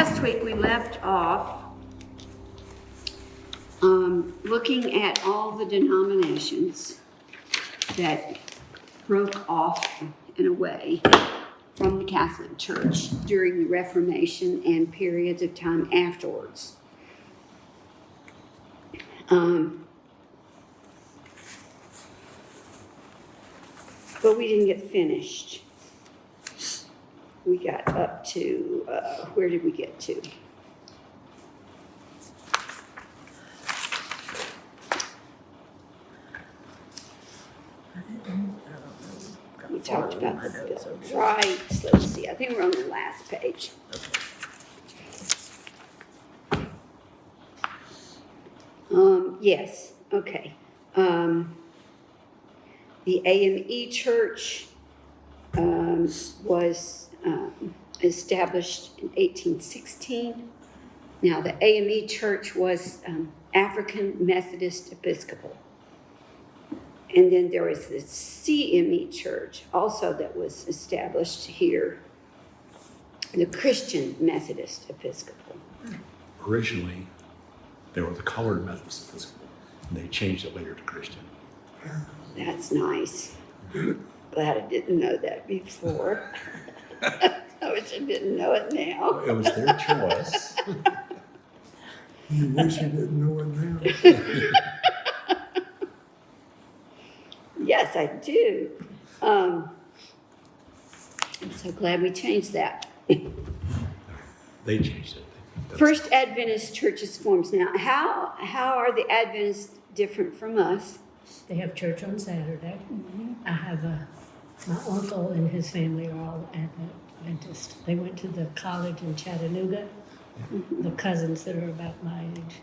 Last week we left off looking at all the denominations that broke off in a way from the Catholic Church during the Reformation and periods of time afterwards. But we didn't get finished. We got up to, where did we get to? We talked about the Bill of Rights. Let's see, I think we're on the last page. Yes, okay. The AME Church was established in 1816. Now, the AME Church was African Methodist Episcopal. And then there was the CME Church also that was established here, the Christian Methodist Episcopal. Originally, they were the Colored Methodist Episcopal, and they changed it later to Christian. That's nice. Glad I didn't know that before. I wish I didn't know it now. It was their choice. You wish you didn't know it now. Yes, I do. I'm so glad we changed that. They changed it. First Adventist churches forms. Now, how are the Adventists different from us? They have church on Saturday. Mm-hmm. I have my uncle and his family are all Adventist. They went to the college in Chattanooga. Mm-hmm. The cousins that are about my age.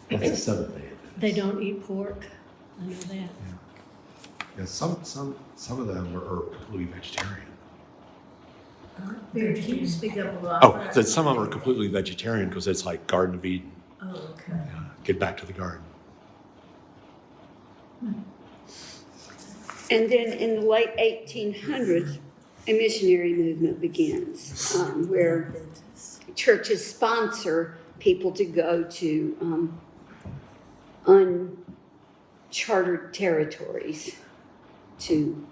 That's the Seventh Day. They don't eat pork. I know that. Yeah, some of them are completely vegetarian. Bear, can you speak up a lot? Oh, so some of them are completely vegetarian because it's like Garden of Eden. Oh, okay. Get back to the garden. And then in the late 1800s, a missionary movement begins where churches sponsor people to go to uncharted territories to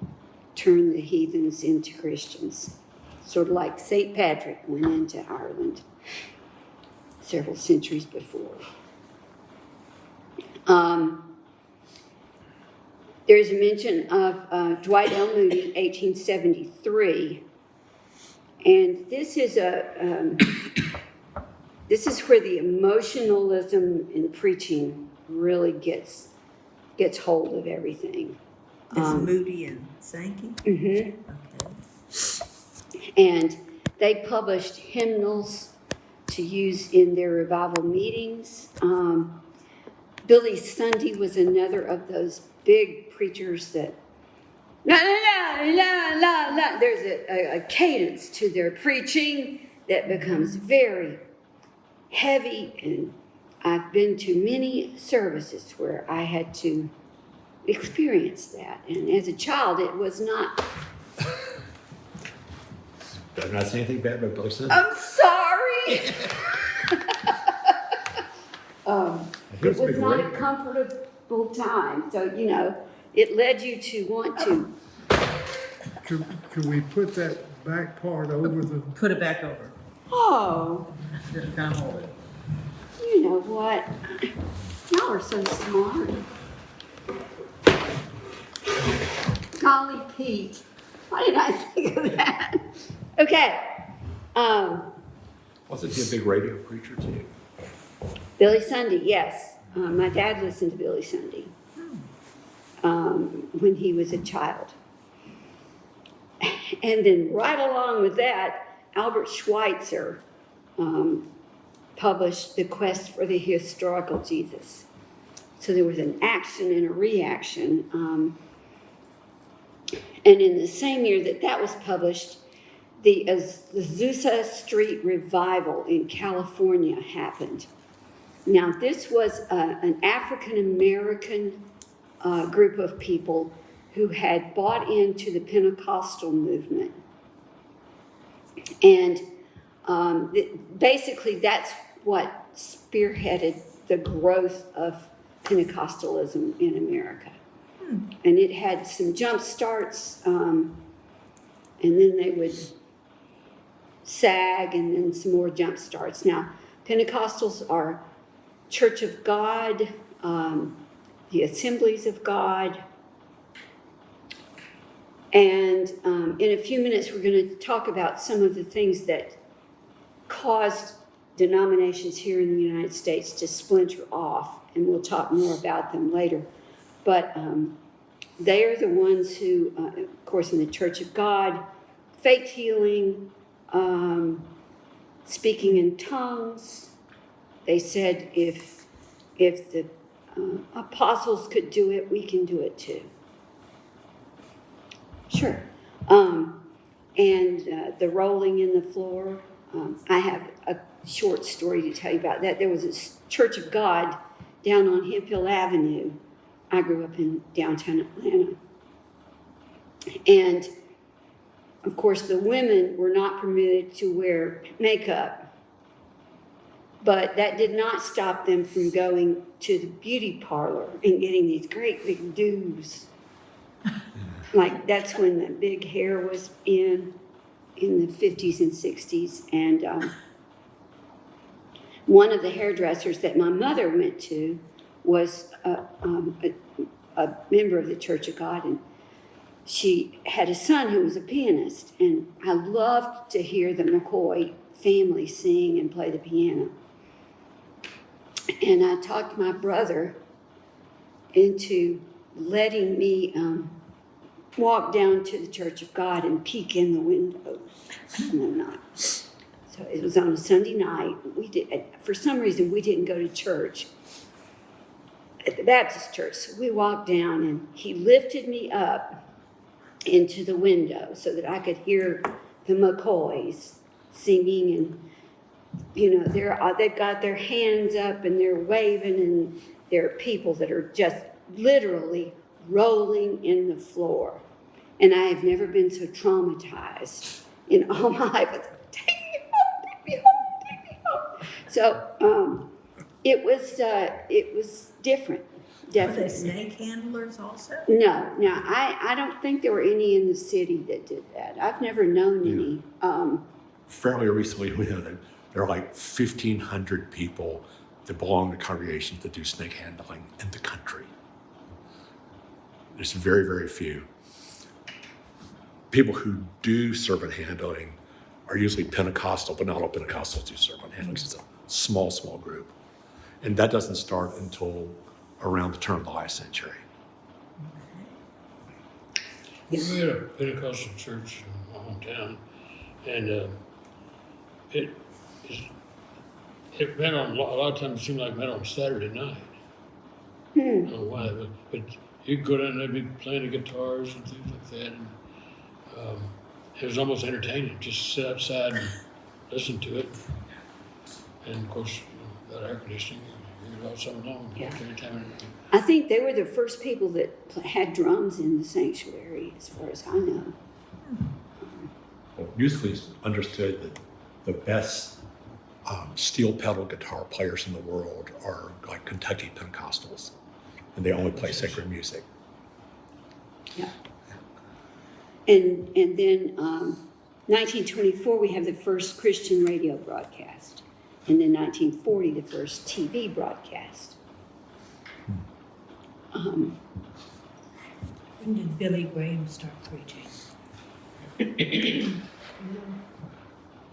turn the heathens into Christians. Sort of like St. Patrick went into Ireland several centuries before. There's a mention of Dwight L. Moody in 1873, and this is where the emotionalism in preaching really gets hold of everything. It's Moody and Sankey? Mm-hmm. Okay. And they published hymnals to use in their revival meetings. Billy Sunday was another of those big preachers that la la la la la. There's a cadence to their preaching that becomes very heavy, and I've been to many services where I had to experience that. And as a child, it was not. Better not say anything bad about Billy Sunday. I'm sorry. It was not a comfortable time. So, it led you to want to. Could we put that back part over the, Put it back over. Oh, Just kind of hold it. you know what? Y'all are so smart. Golly Pete. Why didn't I think of that? Okay. Wasn't he a big radio preacher too? Billy Sunday, yes. My dad listened to Billy Sunday when he was a child. And then right along with that, Albert Schweitzer published The Quest for the Historical Jesus. So there was an action and a reaction. And in the same year that was published, the Azusa Street Revival in California happened. Now, this was an African-American group of people who had bought into the Pentecostal movement. And Basically, that's what spearheaded the growth of Pentecostalism in America. And it had some jump starts, and then they would sag, and then some more jump starts. Now, Pentecostals are Church of God, the Assemblies of God, and in a few minutes we're going to talk about some of the things that caused denominations here in the United States to splinter off, and we'll talk more about them later. But they are the ones who, of course, in the Church of God, faith healing, speaking in tongues. They said if the apostles could do it, we can do it too. Sure. And the rolling in the floor. I have a short story to tell you about that. There was a Church of God down on Hemphill Avenue. I grew up in downtown Atlanta. And, of course, the women were not permitted to wear makeup. But that did not stop them from going to the beauty parlor and getting these great big do's. Like, that's when the big hair was in the 50s and 60s. And one of the hairdressers that my mother went to was a member of the Church of God, and she had a son who was a pianist, and I loved to hear the McCoy family sing and play the piano. And I talked my brother into letting me walk down to the Church of God and peek in the windows one night. So it was on a Sunday night. For some reason, we didn't go to church at the Baptist church. So we walked down, and he lifted me up into the window so that I could hear the McCoys singing, and they've got their hands up and they're waving, and there are people that are just literally rolling in the floor. And I have never been so traumatized in all my life. It's like, take me home, take me home, take me home. So it was different, Are they definitely. snake handlers also? No, I don't think there were any in the city that did that. I've never known any. Fairly recently, there are like 1,500 people that belong to congregations that do snake handling in the country. There's very, very few. People who do servant handling are usually Pentecostal, but not all Pentecostals do servant handling. It's a small, small group. And that doesn't start until around the turn of the last century. We had a Pentecostal church in my hometown, and it met on a lot of times. It seemed like it met on Saturday night. I don't know why, but you'd go down and they'd be playing the guitars and things like that, and it was almost entertaining. Just sit outside and listen to it, and of course, without air conditioning, you hear it all summer long. Yeah. Every time I think they were the first people that had drums in the sanctuary, as far as I know. Well, usually it's understood that the best steel pedal guitar players in the world are like Kentucky Pentecostals, and they only play sacred music. Yeah. And then 1924, we have the first Christian radio broadcast. And then 1940, the first TV broadcast. When did Billy Graham start preaching?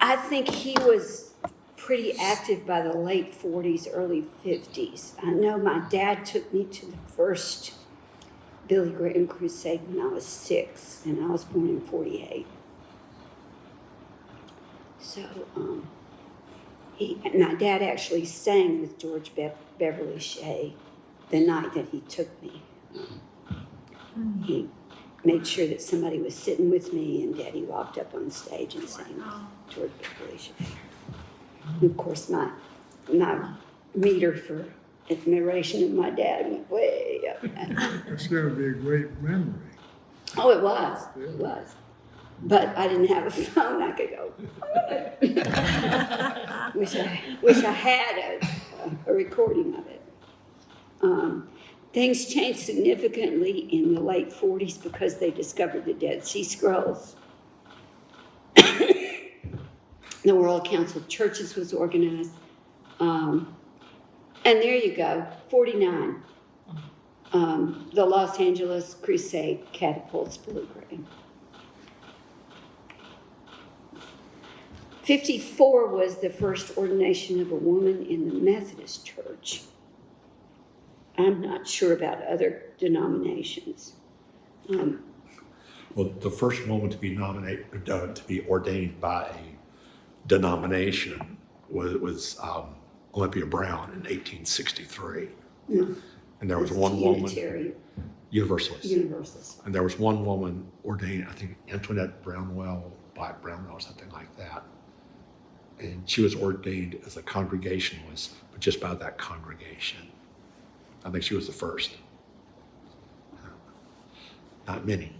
I think he was pretty active by the late 40s, early 50s. I know my dad took me to the first Billy Graham crusade when I was 6, and I was born in 48. So my dad actually sang with George Beverly Shea the night that he took me. He made sure that somebody was sitting with me, and Daddy walked up on stage and sang George Beverly Shea. And of course, my meter for admiration of my dad went way up. That's gonna be a great memory. Oh, it was. It was. but I didn't have a phone I could go. wish I had a recording of it. Things changed significantly in the late 40s because they discovered the Dead Sea Scrolls. The World Council of Churches was organized. And there you go, 49. The Los Angeles Crusade catapults blue gray. 54 was the first ordination of a woman in the Methodist Church. I'm not sure about other denominations. Well, the first woman to be to be ordained by a denomination was Olympia Brown in 1863. No, And there was it's one woman, Unitarian, Universalist. Universalist. And there was one woman ordained, I think Antoinette Brownwell, or something like that. And she was ordained as a Congregationalist, but just by that congregation. I think she was the first. Not many.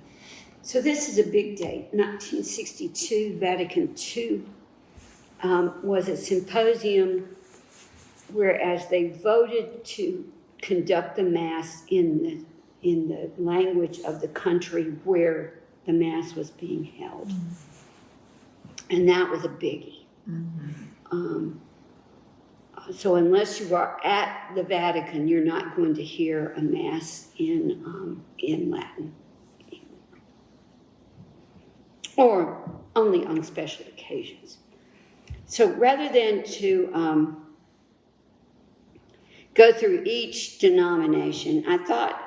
So this is a big date. 1962, Vatican II was a symposium whereas they voted to conduct the Mass in the language of the country where the Mass was being held. And that was a biggie. So unless you are at the Vatican, you're not going to hear a Mass in Latin. Or only on special occasions. So rather than to go through each denomination, I thought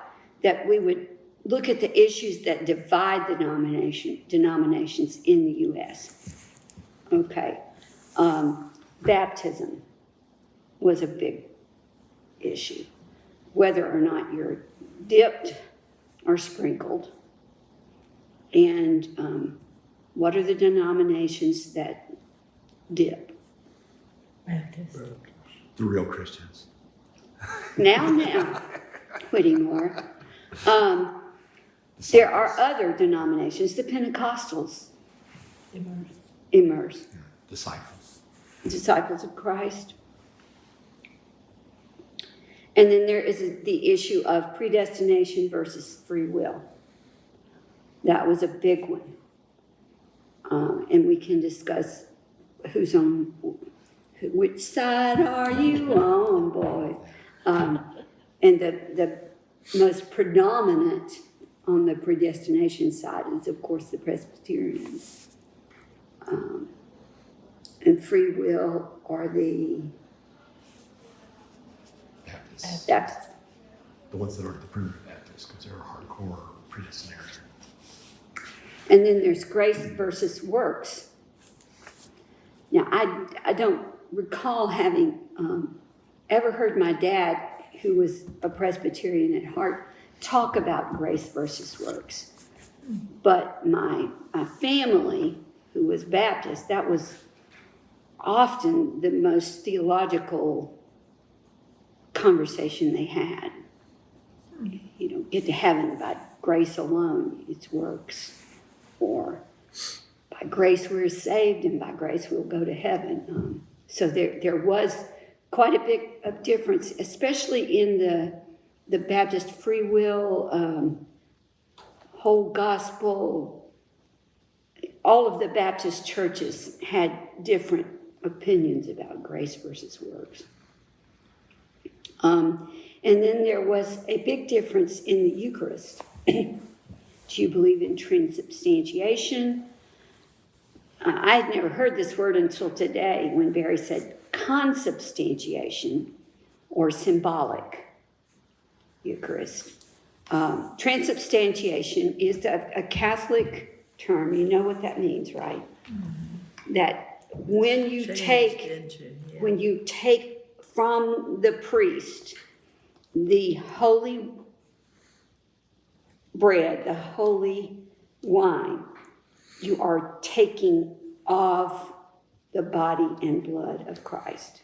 that we would look at the issues that divide denominations in the U.S. Okay. Baptism was a big issue. Whether or not you're dipped or sprinkled. And what are the denominations that dip? Baptist. The real Christians. Now, Whittemore. There are other denominations, the Pentecostals, immerse. Yeah, disciples. Disciples of Christ. And then there is the issue of predestination versus free will. That was a big one. And we can discuss who's on, which side are you on, boys? And the most predominant on the predestination side is, of course, the Presbyterians. And free will are the Baptists. The ones that aren't the primitive Baptists, because they're hardcore predestinarian. And then there's grace versus works. Now, I don't recall having ever heard my dad, who was a Presbyterian at heart, talk about grace versus works. But my family, who was Baptist, that was often the most theological conversation they had. You don't get to heaven by grace alone, it's works. Or by grace we're saved, and by grace we'll go to heaven. So there was quite a bit of difference, especially in the Baptist free will, whole gospel. All of the Baptist churches had different opinions about grace versus works. And then there was a big difference in the Eucharist. Do you believe in transubstantiation? I had never heard this word until today when Barry said consubstantiation or symbolic Eucharist. Transubstantiation is a Catholic term. You know what that means, right? Mm-hmm. That when you take from the priest the holy bread, the holy wine, you are taking of the body and blood of Christ.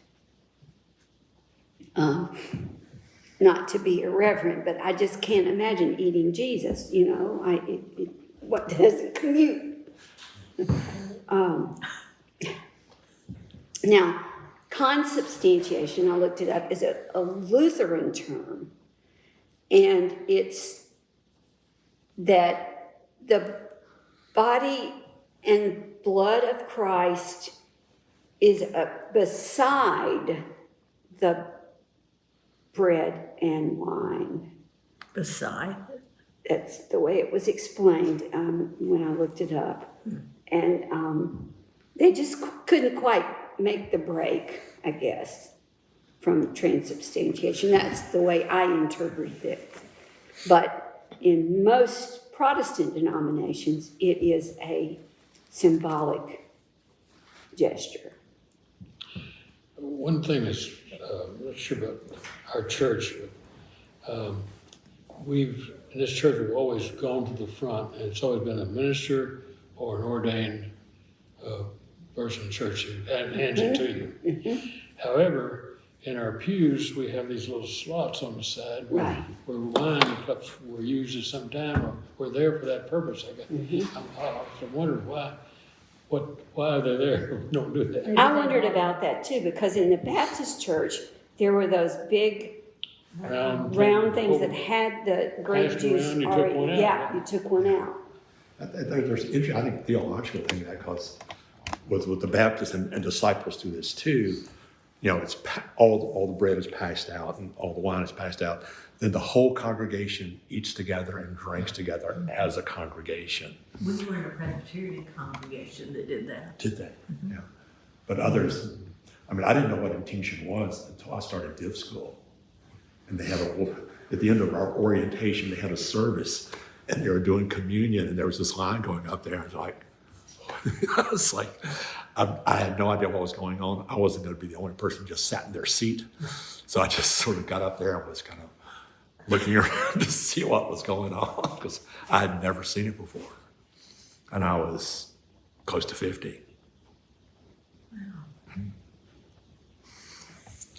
Not to be irreverent, but I just can't imagine eating Jesus, you know. What doesn't commute Now, consubstantiation, I looked it up, is a Lutheran term, and it's that the body and blood of Christ is beside the bread and wine. Beside. That's the way it was explained when I looked it up. And they just couldn't quite make the break, I guess, from transubstantiation. That's the way I interpreted it. But in most Protestant denominations, it is a symbolic gesture. One thing is, I'm not sure about our church, but in this church, we've always gone to the front, and it's always been a minister or an ordained person in church that hands it to you. However, in our pews, we have these little slots on the side where wine cups were used at some time, or were there for that purpose. I'm wondering why are they there? Don't do that. I wondered about that too, because in the Baptist church, there were those big round things that had the grape Passed juice around, you took already. one out. Yeah, you took one out. There's I think theological thing to that, because with the Baptists and disciples do this too. You know, it's all the bread is passed out and all the wine is passed out. Then the whole congregation eats together and drinks together as a congregation. We were in a Presbyterian congregation that did that. Did they? Yeah. But others, I mean, I didn't know what intinction was until I started div school. And they had at the end of our orientation, they had a service and they were doing communion, and there was this line going up there. I was like, I had no idea what was going on. I wasn't going to be the only person who just sat in their seat. So I just sort of got up there and was kind of looking around to see what was going on, because I had never seen it before. And I was close to 50.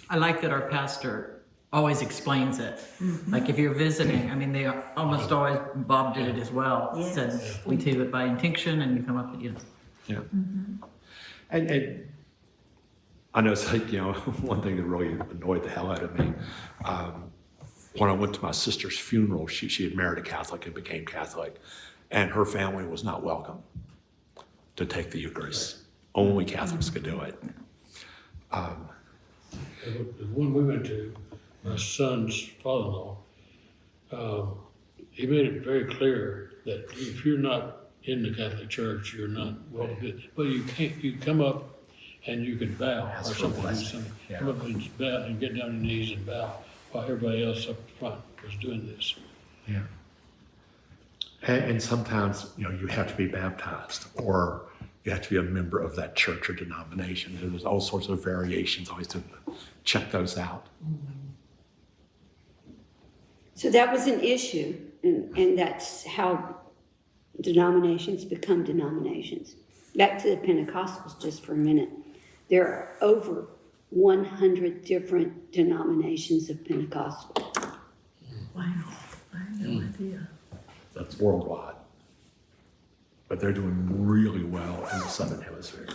I like that our pastor always explains it. Like if you're visiting, I mean, they almost always, Bob did it as well. Yes. Said, we do it by intinction, and you come up with, Yeah. And I know it's like, one thing that really annoyed the hell out of me, when I went to my sister's funeral, she had married a Catholic and became Catholic, and her family was not welcome to take the Eucharist. Only Catholics could do it. The one we went to, my son's father-in-law, he made it very clear that if you're not in the Catholic Church, you're not welcome. But you come up and you can bow Ask or for a something. blessing. Yeah. Come up and bow and get down on your knees and bow while everybody else up front was doing this. Yeah. And sometimes, you have to be baptized, or you have to be a member of that church or denomination. There's all sorts of variations. Always to check those out. So that was an issue, and that's how denominations become denominations. Back to the Pentecostals just for a minute. There are over 100 different denominations of Pentecostal. Wow, I had no idea. That's worldwide. But they're doing really well in the Southern Hemisphere.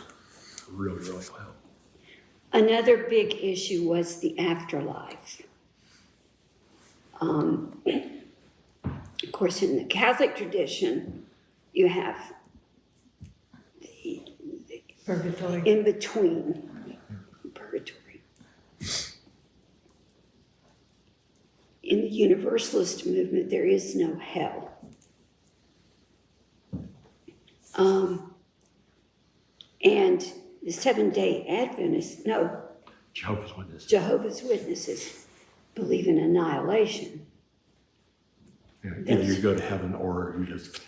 Really, really well. Another big issue was the afterlife. Of course, in the Catholic tradition, you have the Purgatory. in between purgatory. In the Universalist movement, there is no hell. And the Seventh-day Adventists, Jehovah's Witnesses believe in annihilation. Yeah, either you go to heaven or you just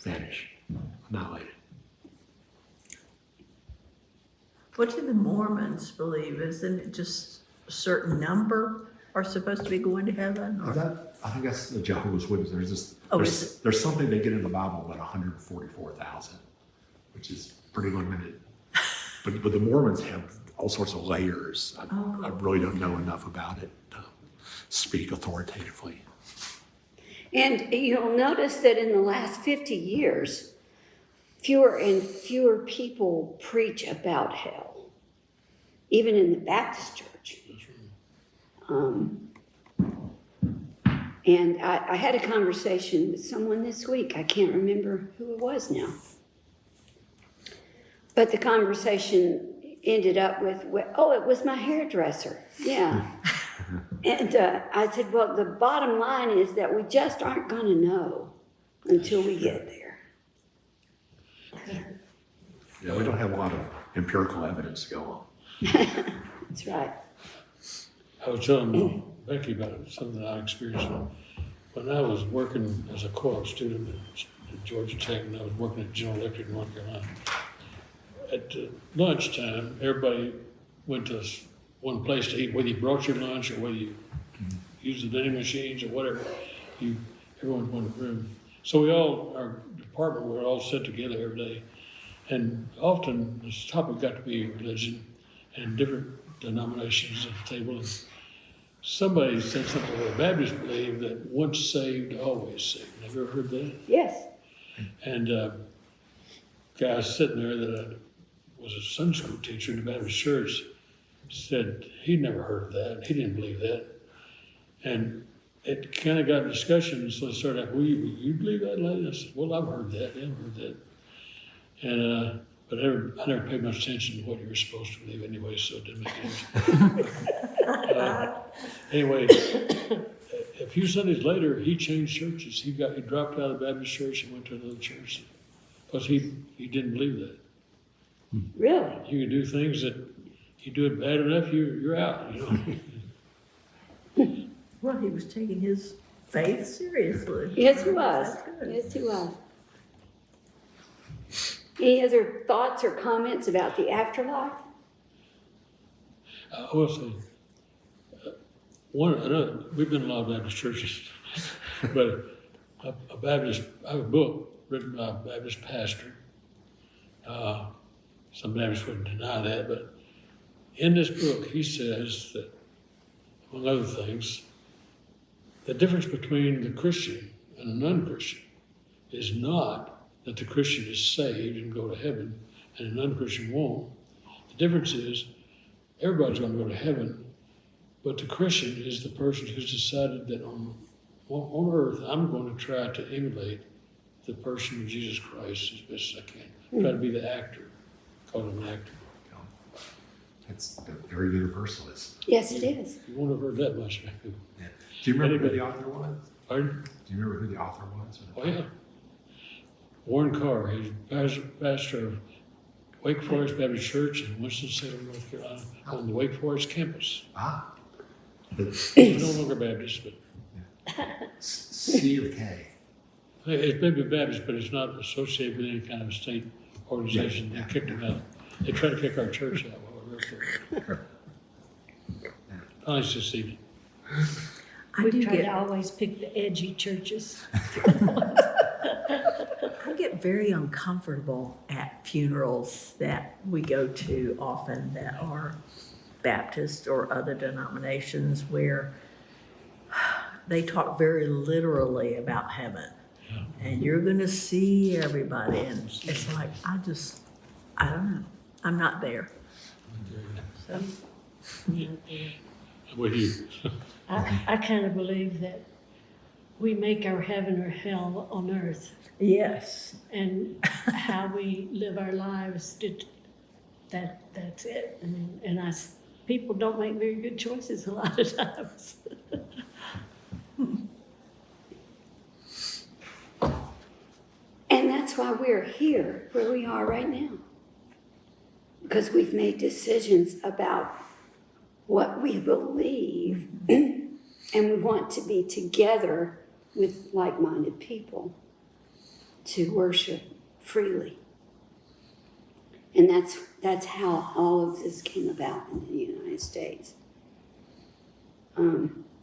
vanish, annihilated. What do the Mormons believe? Isn't it just a certain number are supposed to be going to heaven? Or? I think that's the Jehovah's Witnesses. Oh, There's something they get in the Bible about 144,000, which is pretty limited. But the Mormons have all sorts of layers. I really don't know enough about it to speak authoritatively. And you'll notice that in the last 50 years, fewer and fewer people preach about hell, even in the Baptist church. And I had a conversation with someone this week. I can't remember who it was now. But the conversation ended up with, oh, it was my hairdresser. Yeah. And I said, well, the bottom line is that we just aren't going to know until we get there. Yeah, we don't have a lot of empirical evidence to go on. That's right. I was telling Becky about something I experienced when I was working as a co-op student at Georgia Tech, and I was working at General Electric in North Carolina. At lunchtime, everybody went to one place to eat, whether you brought your lunch or whether you used the vending machines or whatever. Everyone went to the room. So our department, we were all set together every day. And often this topic got to be religion and different denominations at the table. And somebody said something that the Baptists believe that once saved, always saved. Have you ever heard that? Yes. And guy sitting there that was a Sunday school teacher in the Baptist church said he'd never heard of that. He didn't believe that. And it kind of got a discussion, so it started out, well, you believe that, lady? I said, well, I've heard that. I've heard that. And, but I never paid much attention to what you were supposed to believe anyway, so it didn't make any difference. Anyway, a few Sundays later, he changed churches. He dropped out of the Baptist church and went to another church because he didn't believe that. Really? You can do things that you do it bad enough, you're out, you know. Well, he was taking his faith seriously. Yes, he was. That's good. Yes, he was. Any other thoughts or comments about the afterlife? I will say, we've been in a lot of Baptist churches, but I have a book written by a Baptist pastor. Some Baptists wouldn't deny that, but in this book, he says that, among other things, the difference between the Christian and a non-Christian is not that the Christian is saved and go to heaven and a non-Christian won't. The difference is everybody's going to go to heaven, but the Christian is the person who's decided that on earth, I'm going to try to emulate the person of Jesus Christ as best as I can. Try to be the actor, call him an actor. It's very universalist. Yes, it is. You won't have heard that much, maybe. Yeah. Do you remember who the author was? Pardon? Do you remember who the author was? Oh, yeah. Warren Carr, he's pastor of Wake Forest Baptist Church in Winston-Salem, North Carolina, on the Wake Forest campus. Ah. He's no longer Baptist, but C or K? it may be Baptist, but it's not associated with any kind of state organization. Yeah. They kicked him out. They tried to kick our church out while we were there. Finally succeeded. I We do try to get, always pick the edgy churches. I get very uncomfortable at funerals that we go to often that are Baptist or other denominations where they talk very literally about heaven. And you're going to see everybody. And it's like, I don't know. I'm not there. So, With you. I kind of believe that we make our heaven or hell on earth, yes. and how we live our lives, that's it. And people don't make very good choices a lot of times. And that's why we're here, where we are right now. Because we've made decisions about what we believe, and we want to be together with like-minded people to worship freely. And that's how all of this came about in the United States.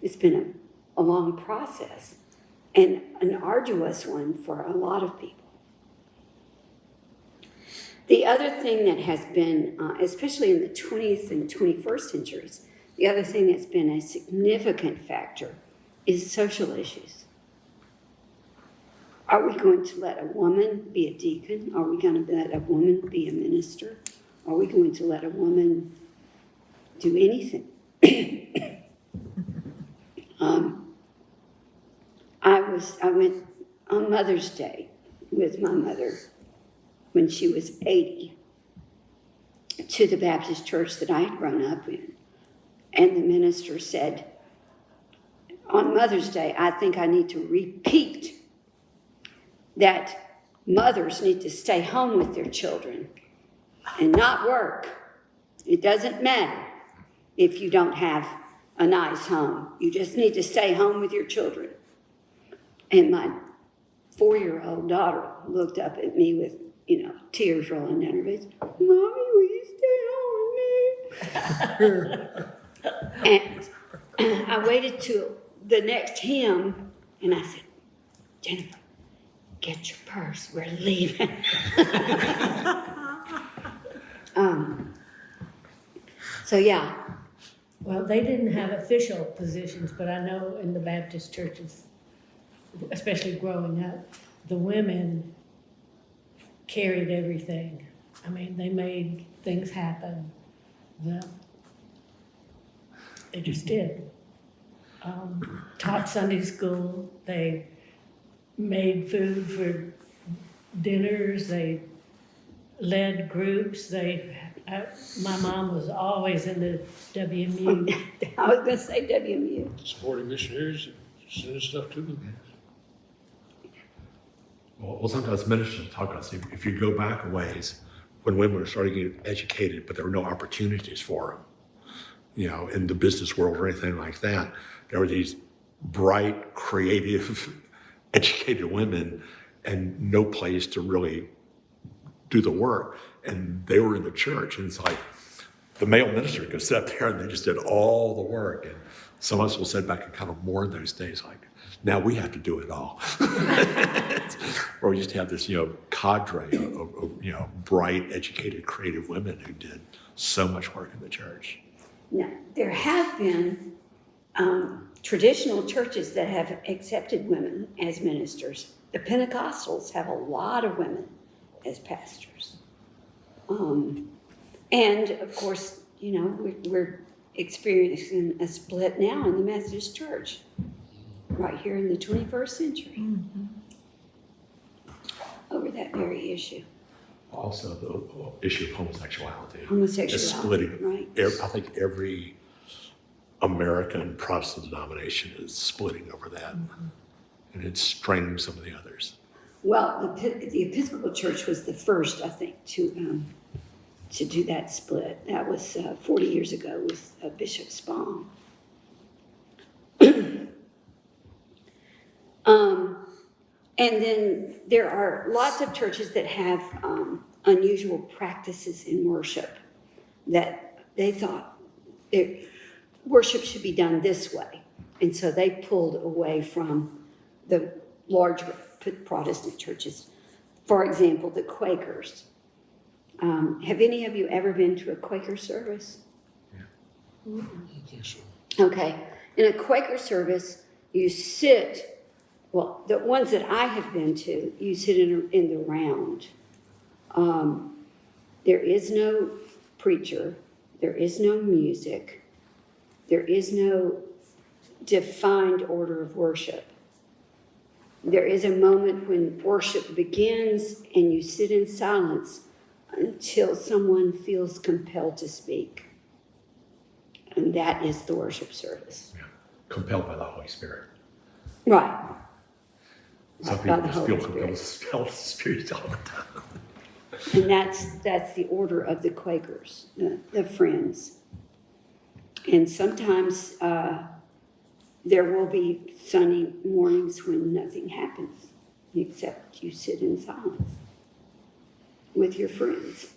It's been a long process and an arduous one for a lot of people. The other thing that has been, especially in the 20th and 21st centuries, the other thing that's been a significant factor is social issues. Are we going to let a woman be a deacon? Are we going to let a woman be a minister? Are we going to let a woman do anything? I went on Mother's Day with my mother when she was 80 to the Baptist church that I had grown up in. And the minister said, on Mother's Day, I think I need to repeat that mothers need to stay home with their children and not work. It doesn't matter if you don't have a nice home. You just need to stay home with your children. And my 4-year-old daughter looked up at me with, tears rolling down her face. Mommy, will you stay home with me? And I waited till the next hymn, and I said, Jennifer, get your purse, we're leaving. So yeah. Well, they didn't have official positions, but I know in the Baptist churches, especially growing up, the women carried everything. I mean, they made things happen. They just did. Taught Sunday school. They made food for dinners. They led groups. My mom was always in the WMU. I was going to say WMU. Supporting missionaries, sending stuff to them. Well, sometimes ministers talk about this. If you go back a ways, when women were starting to get educated, but there were no opportunities for them, in the business world or anything like that, there were these bright, creative, educated women and no place to really do the work. And they were in the church, and it's like the male minister could sit up there and they just did all the work. And some of us will sit back and kind of mourn those days, like, now we have to do it all. Or we just have this, cadre of bright, educated, creative women who did so much work in the church. Now, there have been traditional churches that have accepted women as ministers. The Pentecostals have a lot of women as pastors. And of course, we're experiencing a split now in the Methodist Church, right here in the 21st century, over that very issue. Also, the issue of homosexuality. Homosexuality, is splitting. right. I think every American Protestant denomination is splitting over that, and it's straining some of the others. Well, the Episcopal Church was the first, I think, to do that split. That was 40 years ago with Bishop Spong. And then there are lots of churches that have unusual practices in worship that they thought worship should be done this way. And so they pulled away from the larger Protestant churches. For example, the Quakers. Have any of you ever been to a Quaker service? I don't think so. Okay. In a Quaker service, you sit, well, the ones that I have been to, you sit in the round. There is no preacher. There is no music. There is no defined order of worship. There is a moment when worship begins and you sit in silence until someone feels compelled to speak. And that is the worship service. Yeah. Compelled by the Holy Spirit. Right. Some By people the just Holy feel Spirit. compelled to spell the Spirit all the time. And that's the order of the Quakers, the Friends. And sometimes there will be Sunday mornings when nothing happens except you sit in silence with your friends.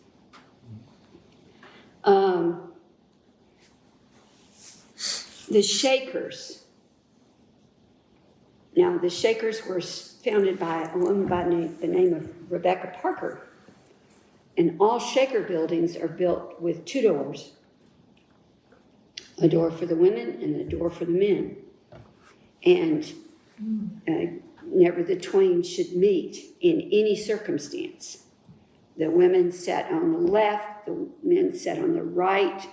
The Shakers. Now, the Shakers were founded by a woman by the name of Rebecca Parker. And all Shaker buildings are built with 2 doors. A door for the women and a door for the men. And never the twain should meet in any circumstance. The women sat on the left, the men sat on the right.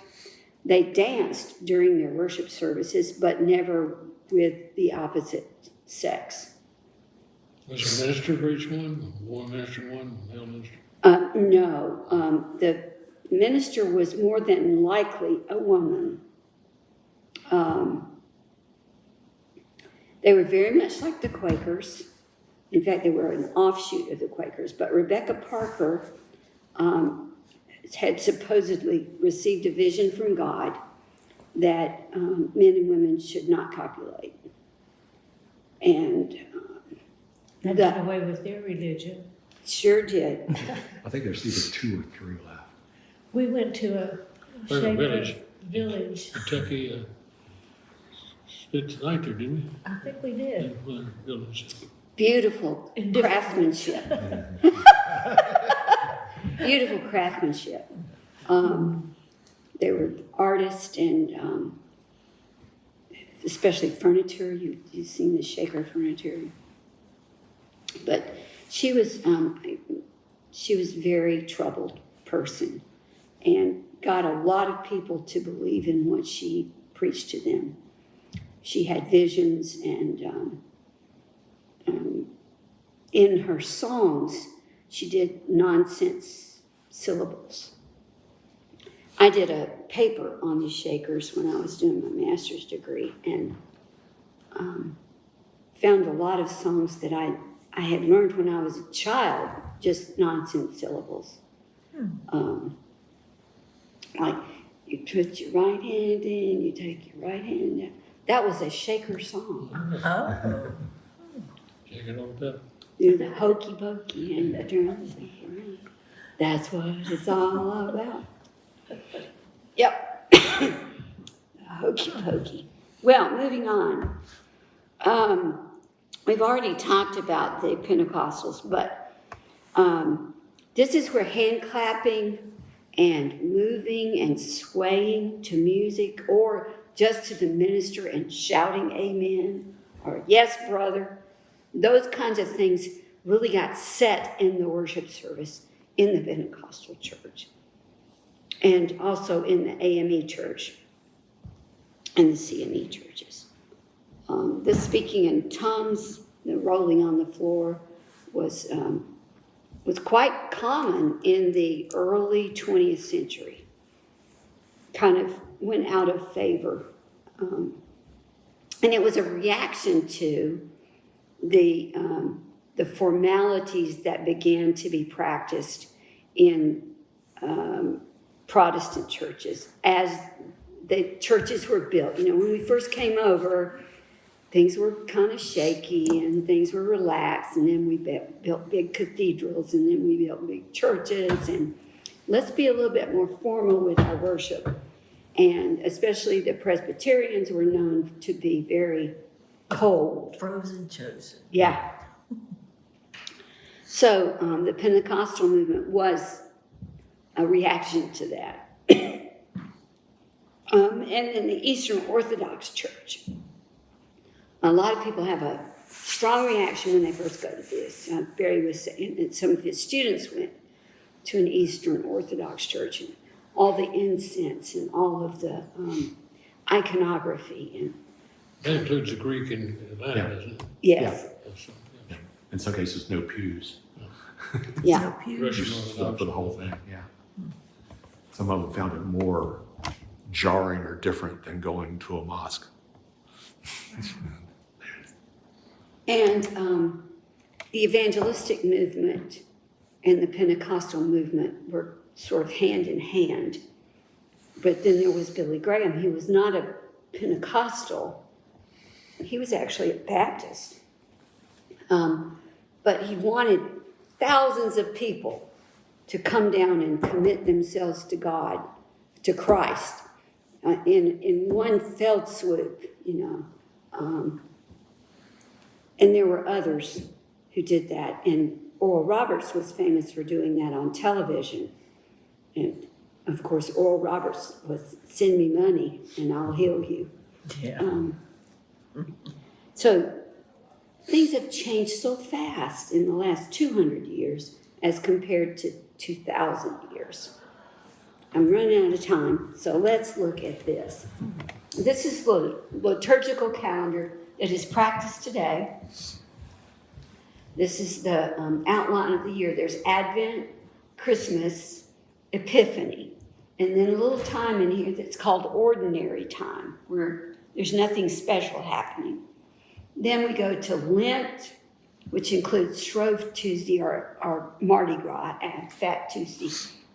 They danced during their worship services, but never with the opposite sex. Was a minister for each one? One minister, one male minister? No, the minister was more than likely a woman. They were very much like the Quakers. In fact, they were an offshoot of the Quakers. But Rebecca Parker had supposedly received a vision from God that men and women should not copulate. And That did away with their religion. sure did. I think there's either 2 or 3 left. We went to a Where, Shaker village? village. Kentucky, spent the night there, didn't we? I think we did. Well, village. Beautiful In different- craftsmanship. Beautiful craftsmanship. They were artists and especially furniture. You've seen the Shaker furniture. But she was a very troubled person and got a lot of people to believe in what she preached to them. She had visions and in her songs, she did nonsense syllables. I did a paper on the Shakers when I was doing my master's degree and found a lot of songs that I had learned when I was a child, just nonsense syllables. Like, you put your right hand in, you take your right hand down. That was a Shaker song. Oh, Shake it on the pedal. Do the hokey pokey and the drums. That's what it's all about. Yep. The hokey pokey. Well, moving on. We've already talked about the Pentecostals, but this is where hand clapping and moving and swaying to music or just to the minister and shouting amen or yes, brother, those kinds of things really got set in the worship service in the Pentecostal church and also in the AME church and the CME churches. The speaking in tongues, the rolling on the floor was quite common in the early 20th century. Kind of went out of favor. And it was a reaction to the formalities that began to be practiced in Protestant churches as the churches were built. You know, when we first came over, things were kind of shaky and things were relaxed, and then we built big cathedrals, and then we built big churches, and let's be a little bit more formal with our worship. And especially the Presbyterians were known to be very cold. frozen chosen. Yeah. So the Pentecostal movement was a reaction to that. And in the Eastern Orthodox Church, a lot of people have a strong reaction when they first go to this. Barry was saying that some of his students went to an Eastern Orthodox church, and all the incense and all of the iconography. And That includes the Greek and Latin, Yeah. doesn't it? yes, Also, Yeah. In some cases, no pews. yeah. No pews. Russian Just Orthodox. for the whole thing, yeah. Some of them found it more jarring or different than going to a mosque. And the evangelistic movement and the Pentecostal movement were sort of hand in hand. But then there was Billy Graham. He was not a Pentecostal. He was actually a Baptist. But he wanted thousands of people to come down and commit themselves to God, to Christ, in one fell swoop, you know. And there were others who did that. And Oral Roberts was famous for doing that on television. And, of course, Oral Roberts was, "Send me money and I'll heal you." Yeah. So things have changed so fast in the last 200 years as compared to 2,000 years. I'm running out of time, so let's look at this. This is the liturgical calendar that is practiced today. This is the outline of the year. There's Advent, Christmas, Epiphany, and then a little time in here that's called ordinary time, where there's nothing special happening. Then we go to Lent, which includes Shrove Tuesday or Mardi Gras, and Fat Tuesday,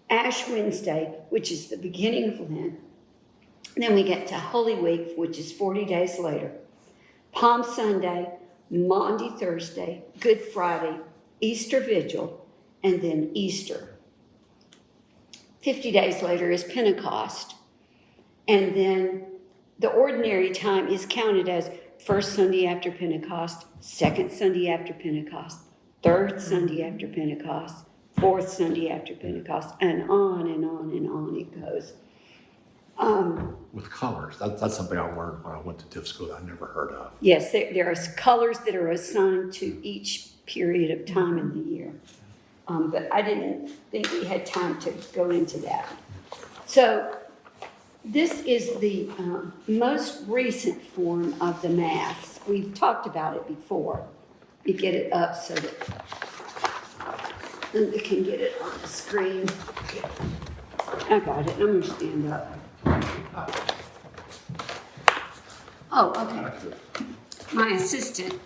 Ash Wednesday, which is the beginning of Lent. Then we get to Holy Week, which is 40 days later, Palm Sunday, Maundy Thursday, Good Friday, Easter Vigil, and then Easter. 50 days later is Pentecost. And then the ordinary time is counted as first Sunday after Pentecost, second Sunday after Pentecost, third Sunday after Pentecost, fourth Sunday after Pentecost, and on and on and on it goes. With colors, that's something I learned when I went to div school that I never heard of. Yes, there are colors that are assigned to each period of time in the year. But I didn't think we had time to go into that. So this is the most recent form of the Mass. We've talked about it before. We get it up so that Linda can get it on the screen. I got it. I'm going to stand up. Oh, okay. My assistant,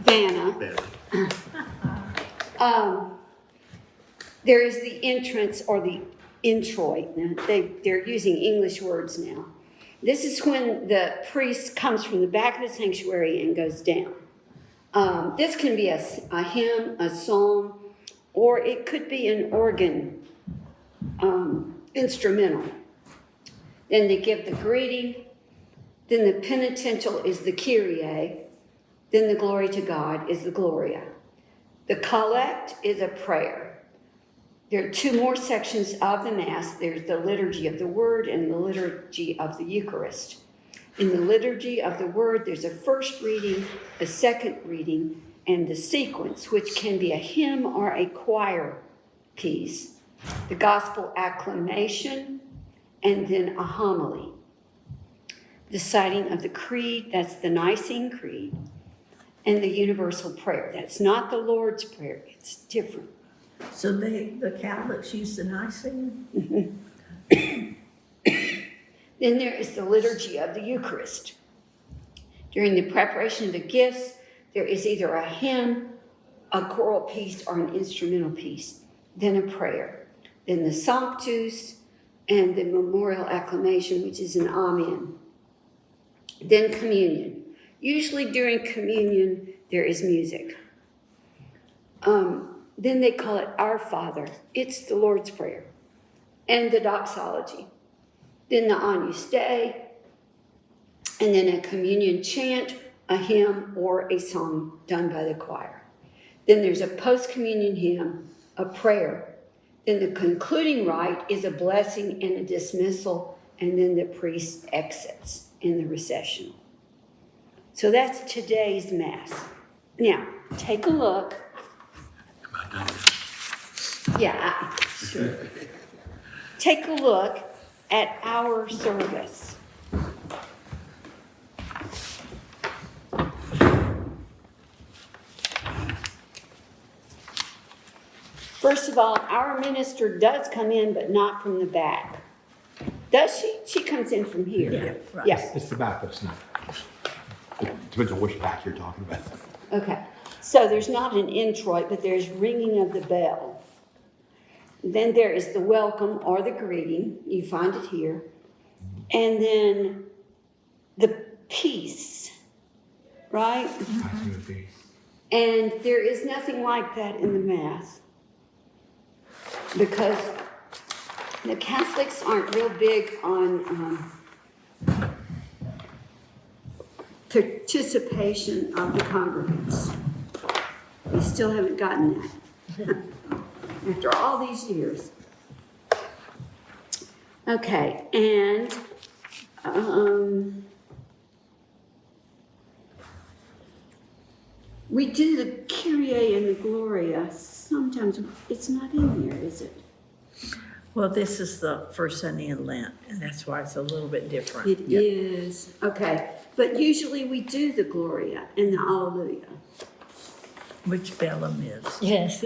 Vanna. There is the entrance or the introit. Now, they're using English words now. This is when the priest comes from the back of the sanctuary and goes down. This can be a hymn, a psalm, or it could be an organ instrumental. Then they give the greeting. Then the penitential is the Kyrie. Then the glory to God is the Gloria. The collect is a prayer. There are two more sections of the Mass. There's the Liturgy of the Word and the Liturgy of the Eucharist. In the Liturgy of the Word, there's a first reading, a second reading, and the sequence, which can be a hymn or a choir piece. The Gospel acclamation, and then a homily. The citing of the Creed, that's the Nicene Creed, and the Universal Prayer. That's not the Lord's Prayer, it's different. So the Catholics use the Nicene? Then there is the Liturgy of the Eucharist. During the preparation of the gifts, there is either a hymn, a choral piece, or an instrumental piece, then a prayer, then the Sanctus, and the memorial acclamation, which is an Amen. Then communion. Usually during communion, there is music. Then they call it Our Father. It's the Lord's Prayer. And the doxology. Then the Agnus Dei. And then a communion chant, a hymn, or a song done by the choir. Then there's a post-communion hymn, a prayer. Then the concluding rite is a blessing and a dismissal, and then the priest exits in the recessional. So that's today's Mass. Now, take a look. Am I done? Yeah, sure. Take a look at our service. First of all, our minister does come in, but not from the back. Does she? She comes in from here. Yeah, right. Yeah. It's the back that's not. It depends on which back you're talking about. Okay. So there's not an introit, but there's ringing of the bell. Then there is the welcome or the greeting. You find it here. And then the peace, right? And there is nothing like that in the Mass. Because the Catholics aren't real big on participation of the congregants. We still haven't gotten that after all these years. Okay, and We do the Kyrie and the Gloria. Sometimes it's not in there, is it? Well, this is the first Sunday in Lent, and that's why it's a little bit different. It is. Okay. But usually we do the Gloria and the Alleluia. Which Bellum is. Yes.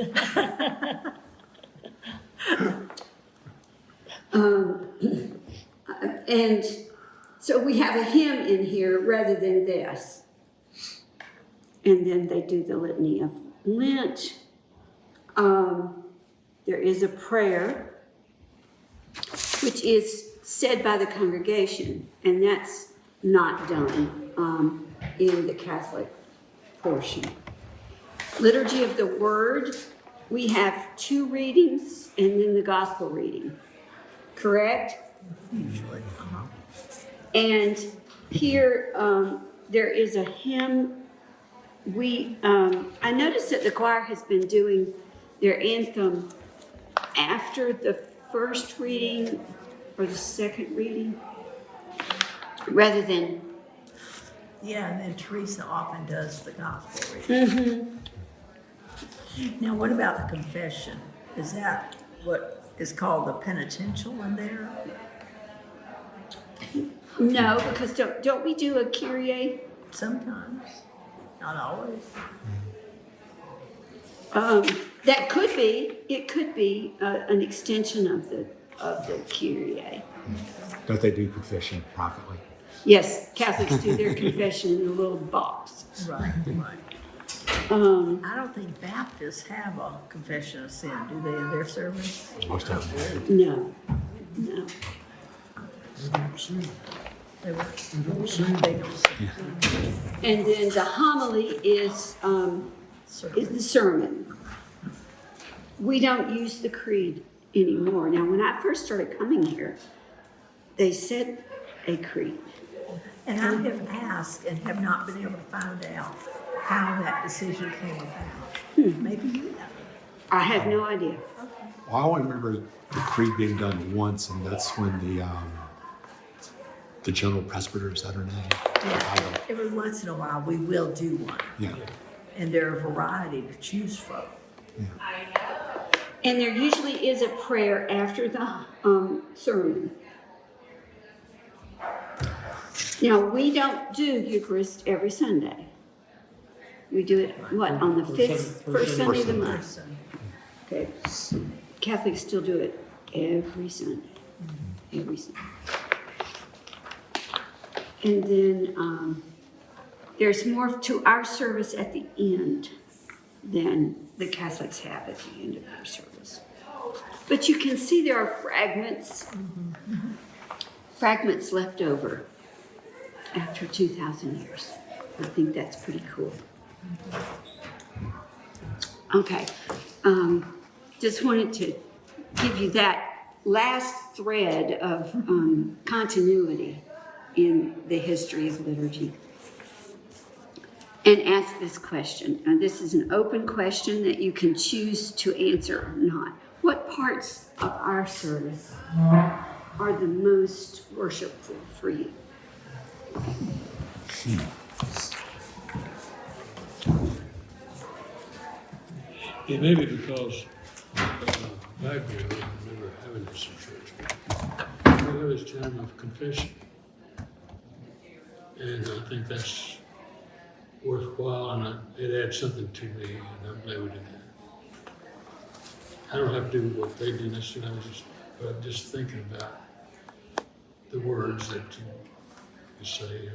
And so we have a hymn in here rather than this. And then they do the Litany of Lent. There is a prayer, which is said by the congregation, and that's not done in the Catholic portion. Liturgy of the Word, we have 2 readings and then the Gospel reading, correct? Usually. And here there is a hymn. I noticed that the choir has been doing their anthem after the first reading or the second reading, rather than. Yeah, and then Teresa often does the gospel reading. Now, what about the confession? Is that what is called the penitential in there? No, because don't we do a Kyrie? Sometimes, not always. That could be. It could be an extension of the Kyrie. Don't they do confession privately? Yes, Catholics do their confession in a little box. Right, right. I don't think Baptists have a confession of sin, do they, in their service? Most of them. No, no. They don't sing. They were- They don't sing. they don't sing. And then the homily is the sermon. We don't use the creed anymore. Now, when I first started coming here, they said a creed. And I have asked and have not been able to find out how that decision came about. Maybe you know. I have no idea. Well, I only remember the creed being done once, and that's when the general presbyter, is that her name? Yeah, every once in a while, we will do one. Yeah. And there are a variety to choose from. And there usually is a prayer after the sermon. Now, we don't do Eucharist every Sunday. We do it, on the first Sunday of the month? Okay. Catholics still do it every Sunday. Every Sunday. And then there's more to our service at the end than the Catholics have at the end of their service. But you can see there are fragments left over after 2,000 years. I think that's pretty cool. Okay, just wanted to give you that last thread of continuity in the history of liturgy. And ask this question. And this is an open question that you can choose to answer or not. What parts of our service are the most worshipful for you? It may be because back then, I remember having this in church. We have this time of confession. And I think that's worthwhile, and it adds something to me, and I'm glad we did that. I don't have to do what they do necessarily, but I'm just thinking about the words that you say,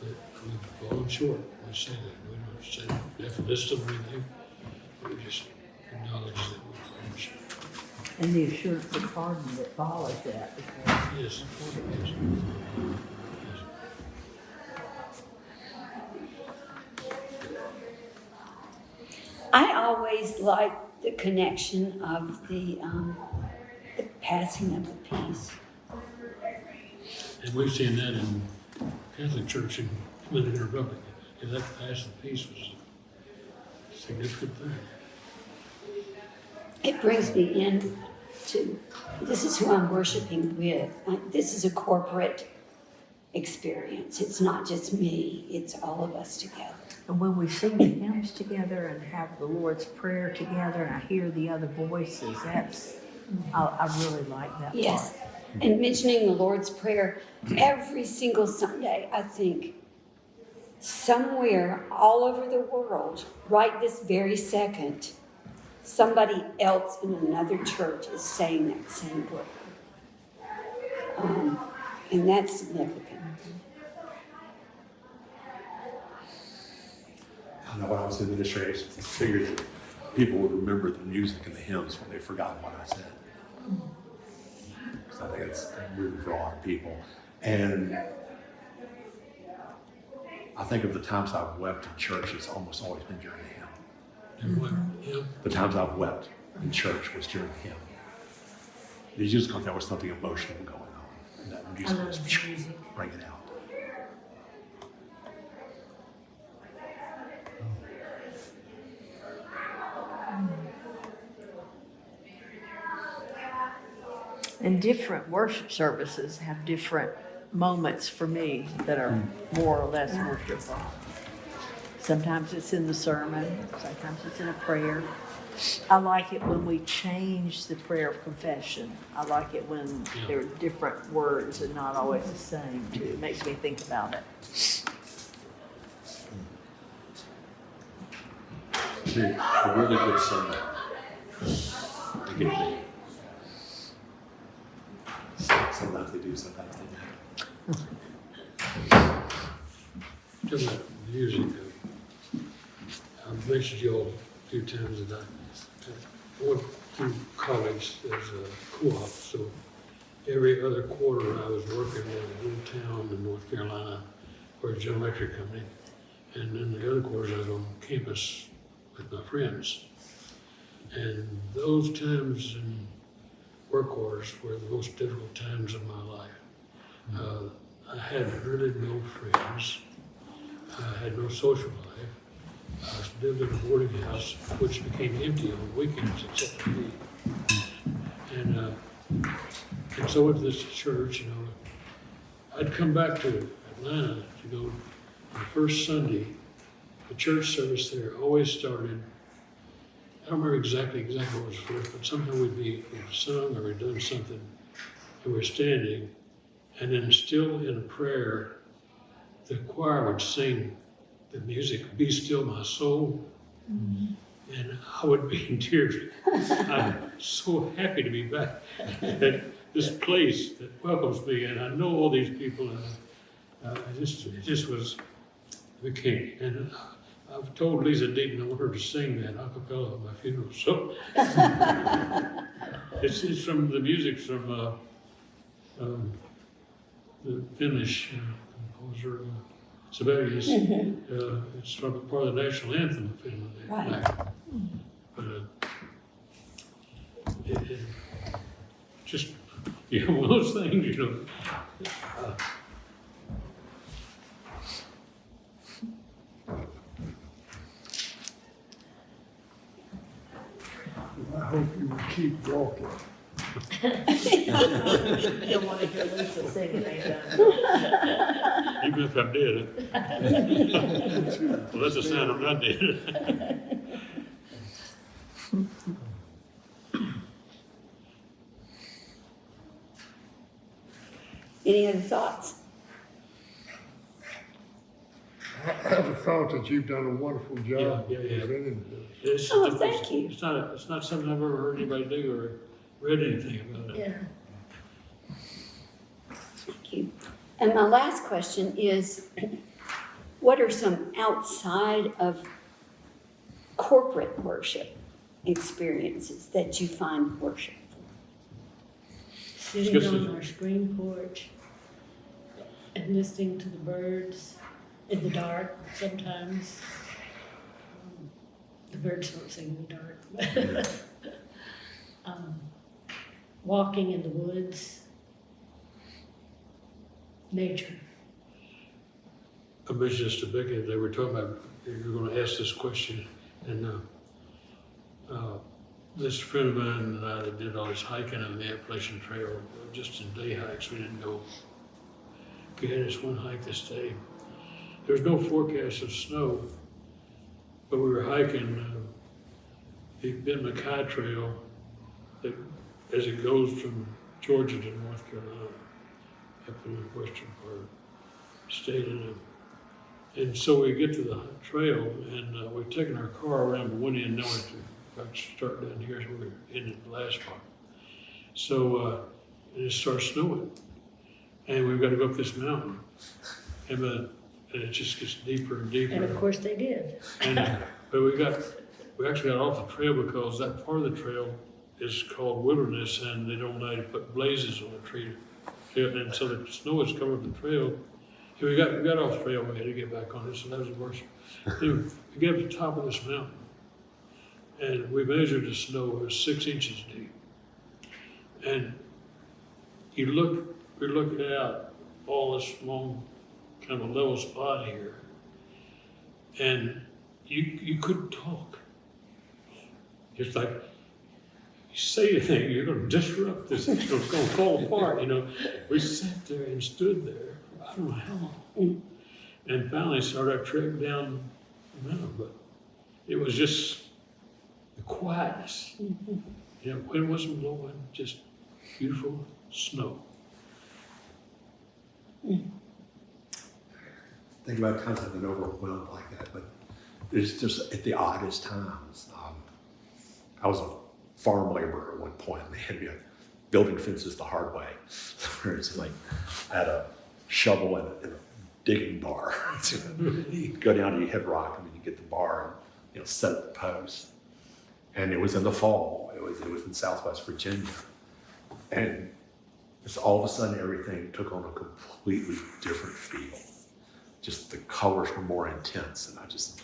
that we've fallen short. We say that. We don't say definitely or anything. We just acknowledge that we've fallen short. And the assurance of pardon that follows that. Yes. Yes. I always like the connection of the passing of the peace. And we've seen that in Catholic Church and Dominican Republic. And that pass of peace was a significant thing. It brings me in to, this is who I'm worshiping with. This is a corporate experience. It's not just me, it's all of us together. And when we sing the hymns together and have the Lord's Prayer together, and I hear the other voices, I really like that Yes. part. And mentioning the Lord's Prayer every single Sunday, I think somewhere all over the world, right this very second, somebody else in another church is saying that same prayer. And that's significant. I know when I was in ministry, I figured that people would remember the music and the hymns when they forgot what I said. So I think it's moving for a lot of people. And I think of the times I've wept in church, it's almost always been during the hymn. And what, yeah, The times I've wept in church was during the hymn. It's just because there was something emotional going on. And that music I love just music. bring it out. And different worship services have different moments for me that are more or less worshipful. Sometimes it's in the sermon, sometimes it's in a prayer. I like it when we change the prayer of confession. I like it when there are different words and not always the same too. It makes me think about it. See, a really good sermon. They get me. Sometimes they do, sometimes they don't. talking about music, I've mentioned you all a few times that I went through college as a co-op, so every other quarter I was working in a little town in North Carolina for a General Electric company. And then the other quarters I was on campus with my friends. And those times in work quarters were the most difficult times of my life. I had really no friends. I had no social life. I lived in a boarding house, which became empty on weekends except for me. And so I went to this church, I'd come back to Atlanta to go the first Sunday. The church service there always started, I don't remember exactly what was first, but somehow we'd sung or we'd done something, and we're standing, and then still in a prayer, the choir would sing the music, "Be Still My Soul," and I would be in tears. I'm so happy to be back at this place that welcomes me, and I know all these people, and it just became, and I've told Lisa Deaton I want her to sing that a cappella at my funeral, so it's from the music from the Finnish composer Sibelius. It's from part of the national anthem of Finland. Right. But it just, one of those things, I hope you will keep walking. You don't want to hear Lisa singing, Even if I'm dead. Well, that's a sign I'm not dead. Any other thoughts? I have a thought that you've done a wonderful job Yeah. presenting this. Oh, thank you. It's not something I've ever heard anybody do or read anything about it. Yeah. Thank you. And my last question is, what are some outside of corporate worship experiences that you find worshipful? Sitting on our screen porch and listening to the birds in the dark sometimes. The birds don't sing in the dark. Walking in the woods. Nature. I mentioned this to Becky, they were talking about, you're gonna ask this question, and this friend of mine and I that did all this hiking on the Appalachian Trail, just in day hikes, we didn't go. We had this one hike this day. There was no forecast of snow, but we were hiking the Ben Mackay Trail that, as it goes from Georgia to North Carolina, up in the western part of the state. And so we get to the trail, and we've taken our car around the one end, now we're about to start down here, so we're in the last part. So, and it starts snowing, and we've got to go up this mountain, and it just gets deeper and deeper. And of course they did. But we actually got off the trail because that part of the trail is called wilderness, and they don't allow you to put blazes on the tree. And so the snow has covered the trail. And we got off the trail, we had to get back on it, so that was the worst. Anyway, we get up to the top of this mountain, and we measured the snow, it was 6 inches deep. And we're looking out all this long, kind of a level spot here, and you couldn't talk. It's like, you say anything, you're going to disrupt this, it's going to fall apart, you know. We sat there and stood there, I don't know how long, and finally started our trek down the mountain, but it was just the quietness. You know, wind wasn't blowing, just beautiful snow. Think about times I've been overwhelmed like that, but it's just at the oddest times. I was a farm laborer at one point, and they had me building fences the hard way. Where it's like, I had a shovel and a digging bar. You go down to your head rock, and then you get the bar and set up the post. And it was in the fall. It was in Southwest Virginia, and just all of a sudden everything took on a completely different feel. Just the colors were more intense, and I just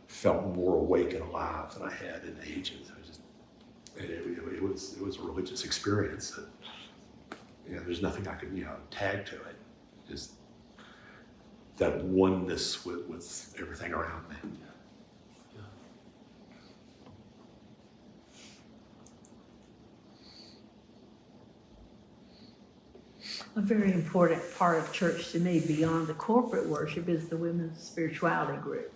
felt more awake and alive than I had in ages. It was a religious experience that, there's nothing I could tag to it. Just that oneness with everything around me. A very important part of church to me, beyond the corporate worship, is the women's spirituality group.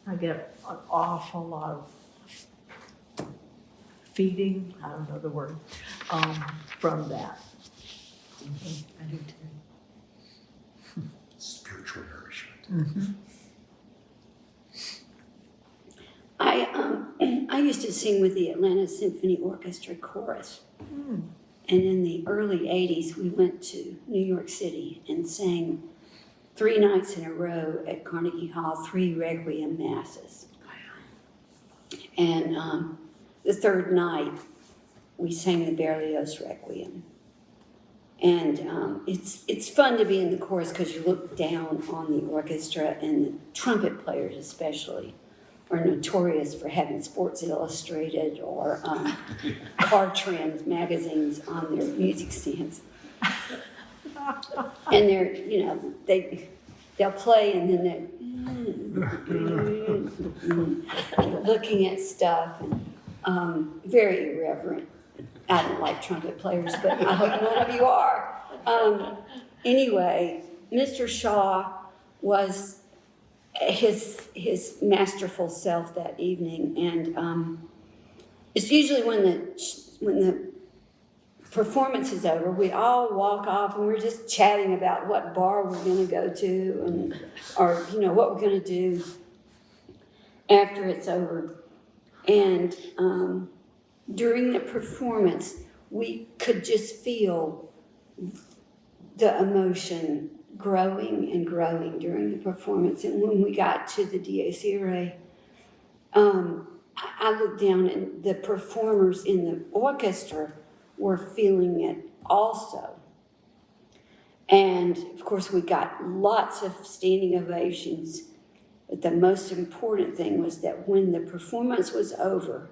I get an awful lot of feeding, I don't know the word, from that. I do too. Spiritual nourishment. Mm-hmm. I used to sing with the Atlanta Symphony Orchestra chorus. And in the early 80s, we went to New York City and sang 3 nights in a row at Carnegie Hall, 3 Requiem Masses. And the third night, we sang the Berlioz Requiem. And it's fun to be in the chorus because you look down on the orchestra, and the trumpet players especially are notorious for having Sports Illustrated or car trends magazines on their music stands. And they're, they'll play, and then they're looking at stuff, and very irreverent. I don't like trumpet players, but I hope none of you are. Anyway, Mr. Shaw was his masterful self that evening, and it's usually when the performance is over, we all walk off and we're just chatting about what bar we're going to go to, and or what we're going to do after it's over. And during the performance, we could just feel the emotion growing and growing during the performance. And when we got to the Dies Irae, I looked down, and the performers in the orchestra were feeling it also. And of course, we got lots of standing ovations. But the most important thing was that when the performance was over,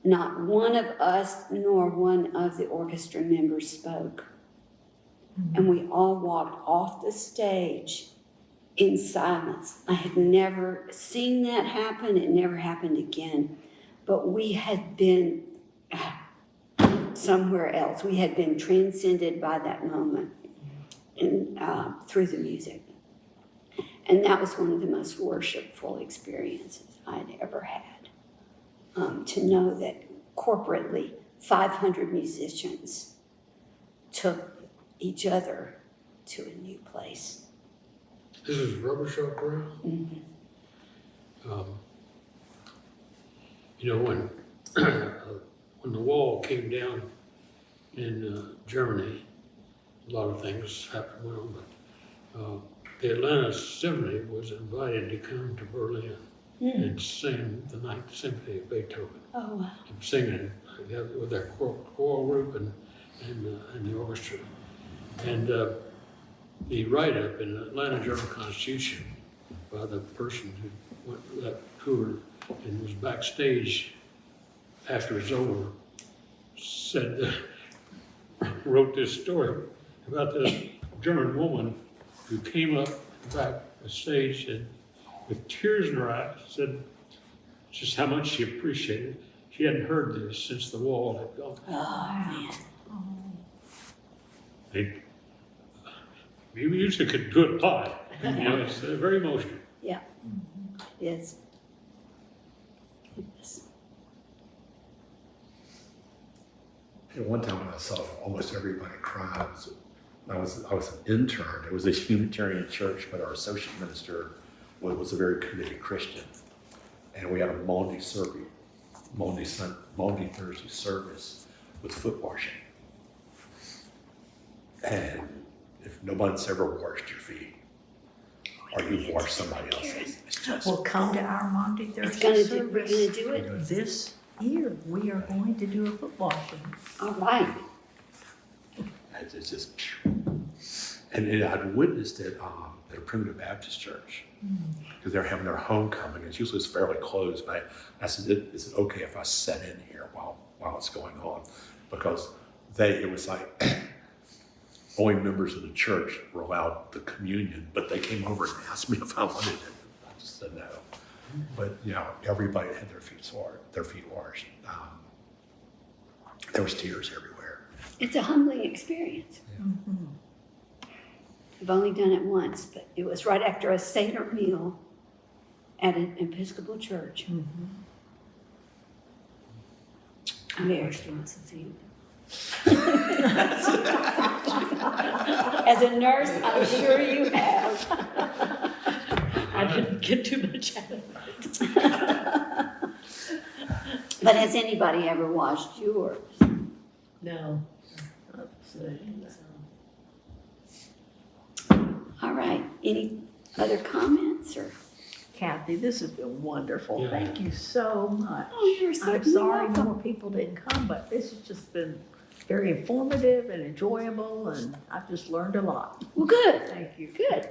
not one of us nor one of the orchestra members spoke. And we all walked off the stage in silence. I had never seen that happen. It never happened again. But we had been somewhere else. We had been transcended by that moment through the music. And that was one of the most worshipful experiences I'd ever had. To know that corporately 500 musicians took each other to a new place. This is Rubber Shop Ground. You know, when when the wall came down in Germany, a lot of things happened, went on, but the Atlanta Symphony was invited to come to Berlin and sing the Ninth Symphony of Beethoven. Oh, wow. And singing it with their choral group and the orchestra. And the write-up in the Atlanta Journal-Constitution by the person who went that tour and was backstage after it was over, said, wrote this story about this German woman who came up back the stage and with tears in her eyes said just how much she appreciated it. She hadn't heard this since the wall had gone. Oh, man. Music could do a lot. You know, it's very emotional. Yeah. Yes. Yes. At one time when I saw almost everybody cry, I was an intern. It was a Unitarian church, but our associate minister was a very committed Christian. And we had a Maundy Thursday service with foot washing. And if no one's ever washed your feet, or you've washed somebody else's, it's just, Well, come to our Monday, We're Thursday gonna service. do it. This year, we are going to do a foot washing. All right. it's just, and I'd witnessed it at a Primitive Baptist church because they're having their homecoming. It's usually fairly closed, but I said, is it okay if I sit in here while it's going on? Because it was like only members of the church were allowed the communion, but they came over and asked me if I wanted it. I just said no. But you know, everybody had their feet washed. There was tears everywhere. It's a humbling experience. I've only done it once, but it was right after a Seder meal at an Episcopal church. Very lots of food. As a nurse, I'm sure you have. I didn't get too much out of it. But has anybody ever washed yours? No. All right. Any other comments or? Kathy, this has been wonderful. Yeah. Thank you so much. Oh, you're so I'm sorry welcome. more people didn't come, but this has just been very informative and enjoyable, and I've just learned a lot. Well, good. Thank you. Good.